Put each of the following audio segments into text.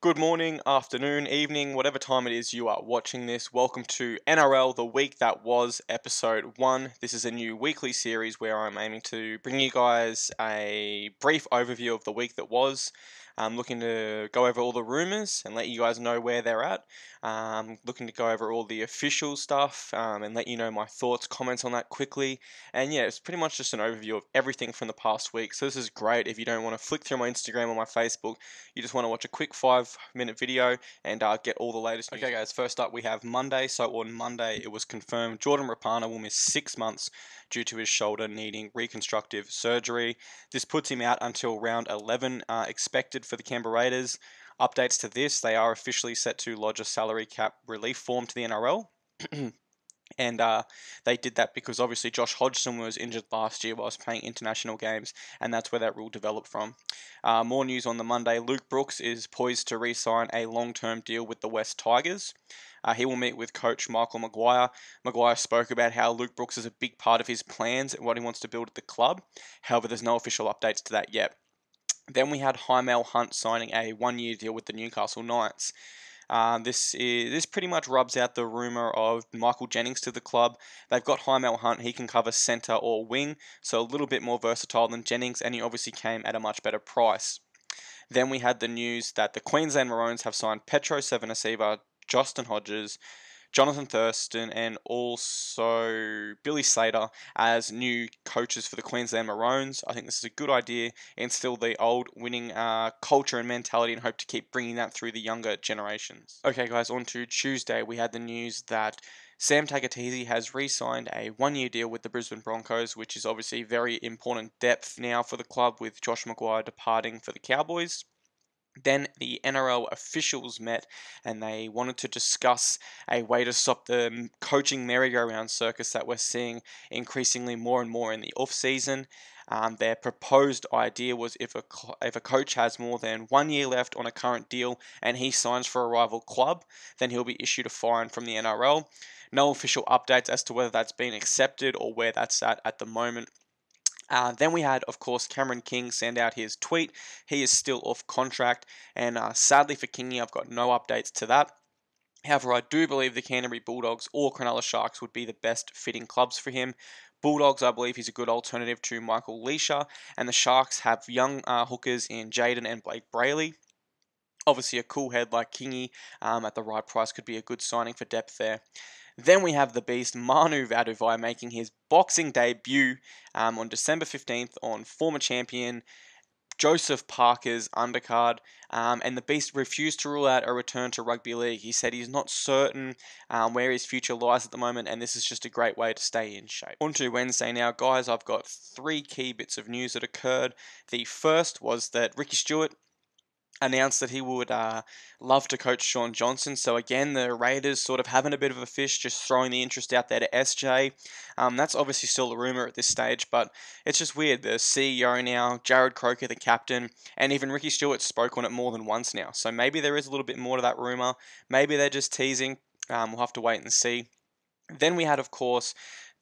Good morning, afternoon, evening, whatever time it is you are watching this. Welcome to NRL The Week That Was, Episode 1. This is a new weekly series where I'm aiming to bring you guys a brief overview of the week that was. I'm looking to go over all the rumours and let you guys know where they're at. Looking to go over all the official stuff and let you know my thoughts, comments on that quickly. And yeah, it's pretty much just an overview of everything from the past week. So this is great if you don't want to flick through my Instagram or my Facebook. You just want to watch a quick 5-minute video and get all the latest news. Okay guys, first up we have Monday. So on Monday it was confirmed Jordan Rapana will miss 6 months due to his shoulder needing reconstructive surgery. This puts him out until round 11 expected for the Canberra Raiders. Updates to this, they are officially set to lodge a salary cap relief form to the NRL. And they did that because obviously Josh Hodgson was injured last year whilst playing international games, and that's where that rule developed from. More news on the Monday. Luke Brooks is poised to re-sign a long-term deal with the West Tigers. He will meet with coach Michael Maguire. Maguire spoke about how Luke Brooks is a big part of his plans and what he wants to build at the club. However, there's no official updates to that yet. Then we had Jaimel Hunt signing a 1-year deal with the Newcastle Knights. This pretty much rubs out the rumour of Michael Jennings to the club. They've got Jaimel Hunt, he can cover centre or wing, so a little bit more versatile than Jennings, and he obviously came at a much better price. Then we had the news that the Queensland Maroons have signed Petro Civoniceva, Justin Hodges, Jonathan Thurston, and also Billy Slater as new coaches for the Queensland Maroons. I think this is a good idea. Instill the old winning culture and mentality and hope to keep bringing that through the younger generations. Okay guys, on to Tuesday. We had the news that Sam Tagataese has re-signed a 1-year deal with the Brisbane Broncos, which is obviously very important depth now for the club with Josh Maguire departing for the Cowboys. Then the NRL officials met and they wanted to discuss a way to stop the coaching merry-go-round circus that we're seeing increasingly more and more in the off-season. Their proposed idea was if a coach has more than 1 year left on a current deal and he signs for a rival club, then he'll be issued a fine from the NRL. No official updates as to whether that's been accepted or where that's at the moment. Then we had, of course, Cameron King send out his tweet. He is still off contract, and sadly for Kingy, I've got no updates to that. However, I do believe the Canterbury Bulldogs or Cronulla Sharks would be the best fitting clubs for him. Bulldogs, I believe he's a good alternative to Michael Leisha, and the Sharks have young hookers in Jaden and Blake Brayley. Obviously, a cool head like Kingy at the right price could be a good signing for depth there. Then we have the beast Manu Vatuvei making his boxing debut on December 15th on former champion Joseph Parker's undercard, and the beast refused to rule out a return to rugby league. He said he's not certain where his future lies at the moment, and this is just a great way to stay in shape. On to Wednesday now, guys. I've got 3 key bits of news that occurred. The first was that Ricky Stewart announced that he would love to coach Sean Johnson. So again, the Raiders sort of having a bit of a fish, just throwing the interest out there to SJ. That's obviously still a rumour at this stage, but it's just weird. The CEO now, Jared Croker, the captain, and even Ricky Stewart spoke on it more than once now. So maybe there is a little bit more to that rumour. Maybe they're just teasing. We'll have to wait and see. Then we had, of course,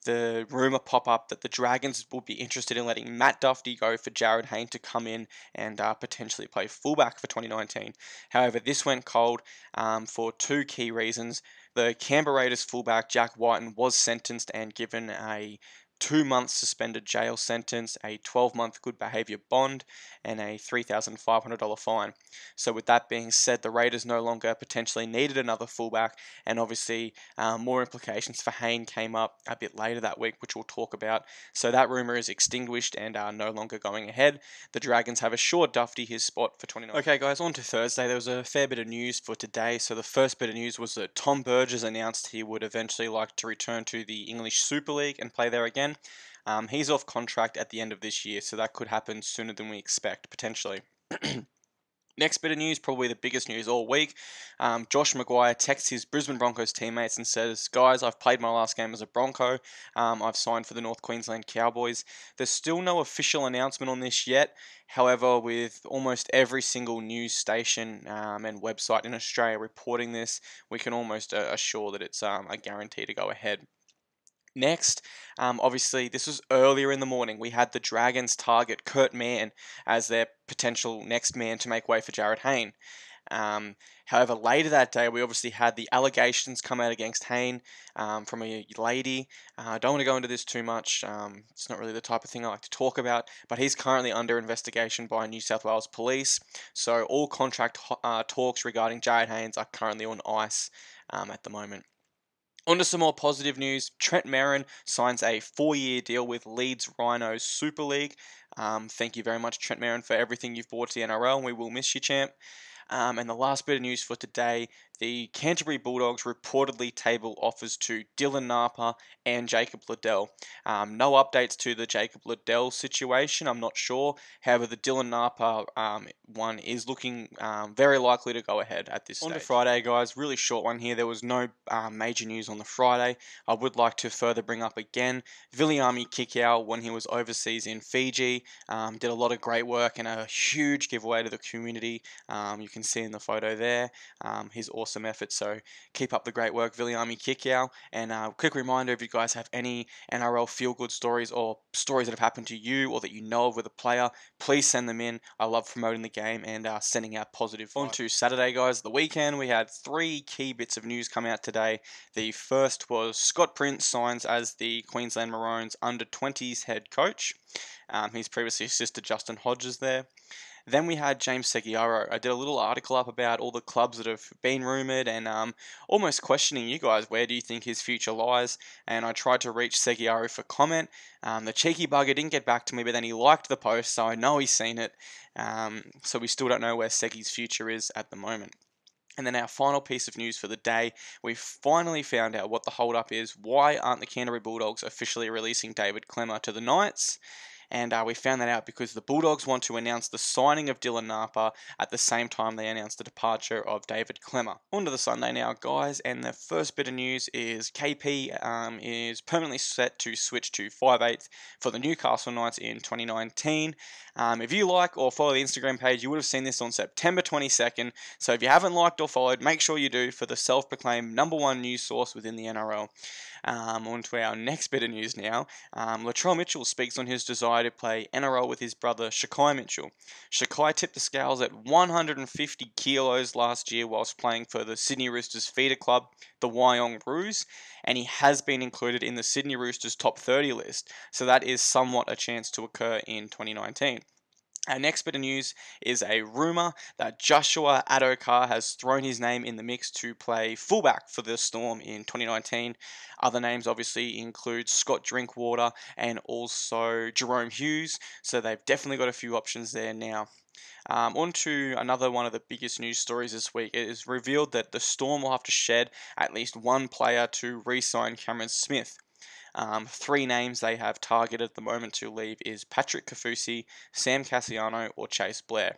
the rumour pop up that the Dragons would be interested in letting Matt Duffy go for Jared Hayne to come in and potentially play fullback for 2019. However, this went cold for 2 key reasons. The Canberra Raiders fullback Jack Whiten was sentenced and given a 2-month suspended jail sentence, a 12-month good behaviour bond, and a $3,500 fine. So with that being said, the Raiders no longer potentially needed another fullback, and obviously more implications for Hayne came up a bit later that week, which we'll talk about. So that rumour is extinguished and no longer going ahead. The Dragons have assured Duffy his spot for 2019. Okay guys, on to Thursday. There was a fair bit of news for today. So the first bit of news was that Tom Burgess announced he would eventually like to return to the English Super League and play there again. He's off contract at the end of this year, so that could happen sooner than we expect, potentially. Next bit of news, probably the biggest news all week. Josh Maguire texts his Brisbane Broncos teammates and says, guys, I've played my last game as a Bronco. I've signed for the North Queensland Cowboys. There's still no official announcement on this yet. However, with almost every single news station and website in Australia reporting this, we can almost assure that it's a guarantee to go ahead. Next, obviously, this was earlier in the morning. We had the Dragons target Kurt Mann as their potential next man to make way for Jared Hayne. However, later that day, we obviously had the allegations come out against Hayne from a lady. I don't want to go into this too much. It's not really the type of thing I like to talk about, but he's currently under investigation by New South Wales Police. So all contract talks regarding Jared Haynes are currently on ice at the moment. On to some more positive news. Trent Merrin signs a 4-year deal with Leeds Rhinos Super League. Thank you very much, Trent Merrin, for everything you've brought to the NRL, and we will miss you, champ. And the last bit of news for today, the Canterbury Bulldogs reportedly table offers to Dylan Napa and Jacob Liddell. No updates to the Jacob Liddell situation, I'm not sure. However, the Dylan Napa one is looking very likely to go ahead at this stage. On to Friday, guys, really short one here. There was no major news on the Friday. I would like to further bring up again, Viliami Kikau, when he was overseas in Fiji, did a lot of great work and a huge giveaway to the community. You can see in the photo there his awesome effort. So keep up the great work, Viliami Kikau. And quick reminder, if you guys have any NRL feel-good stories or stories that have happened to you or that you know of with a player, please send them in. I love promoting the game and sending out positive vibes. On to Saturday, guys, the weekend. We had 3 key bits of news come out today. The first was Scott Prince signs as the Queensland Maroons under-20s head coach. He's previously assisted Justin Hodges there. Then we had James Seguiaro. I did a little article up about all the clubs that have been rumoured and almost questioning you guys, where do you think his future lies? And I tried to reach Seguiaro for comment. The cheeky bugger didn't get back to me, but then he liked the post, so I know he's seen it. So we still don't know where Seggy's future is at the moment. And then our final piece of news for the day, we finally found out what the hold-up is. Why aren't the Canterbury Bulldogs officially releasing David Klemmer to the Knights? And we found that out because the Bulldogs want to announce the signing of Dylan Napa at the same time they announced the departure of David Klemmer. On to the Sunday now, guys, and the first bit of news is KP is permanently set to switch to 5/8 for the Newcastle Knights in 2019. If you like or follow the Instagram page, you would have seen this on September 22nd. So if you haven't liked or followed, make sure you do for the self-proclaimed #1 news source within the NRL. On to our next bit of news now. Latrell Mitchell speaks on his desire to play NRL with his brother Shakai Mitchell. Shakai tipped the scales at 150 kilos last year whilst playing for the Sydney Roosters feeder club, the Wyong Roos, and he has been included in the Sydney Roosters top 30 list, so that is somewhat a chance to occur in 2019. Our next bit of news is a rumour that Joshua Adokar has thrown his name in the mix to play fullback for the Storm in 2019. Other names obviously include Scott Drinkwater and also Jerome Hughes, so they've definitely got a few options there now. On to another one of the biggest news stories this week. It is revealed that the Storm will have to shed at least one player to re-sign Cameron Smith. 3 names they have targeted at the moment to leave is Patrick Kafusi, Sam Cassiano, or Chase Blair.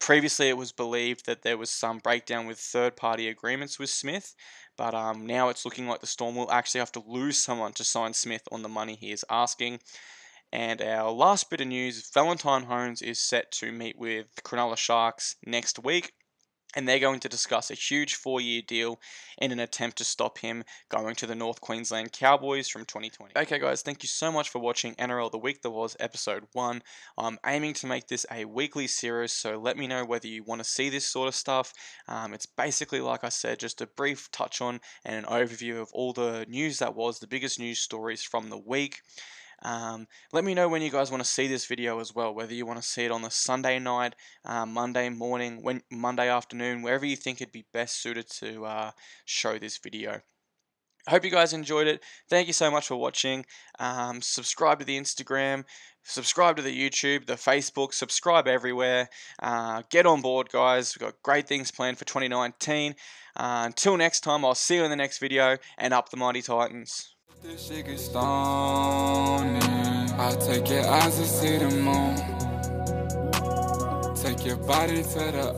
Previously, it was believed that there was some breakdown with third-party agreements with Smith, but now it's looking like the Storm will actually have to lose someone to sign Smith on the money he is asking. And our last bit of news, Valentine Holmes is set to meet with Cronulla Sharks next week, and they're going to discuss a huge 4-year deal in an attempt to stop him going to the North Queensland Cowboys from 2020. Okay guys, thank you so much for watching NRL The Week That Was Episode 1. I'm aiming to make this a weekly series, so let me know whether you want to see this sort of stuff. It's basically, like I said, just a brief touch on and an overview of all the news that was, the biggest news stories from the week. Let me know when you guys want to see this video as well, whether you want to see it on the Sunday night, Monday morning, Monday afternoon, wherever you think it'd be best suited to show this video. I hope you guys enjoyed it. Thank you so much for watching. Subscribe to the Instagram, subscribe to the YouTube, the Facebook, subscribe everywhere. Get on board, guys. We've got great things planned for 2019. Until next time, I'll see you in the next video, and up the Mighty Titans. This shit gets stoned. I take your eyes to see the moon. Take your body to the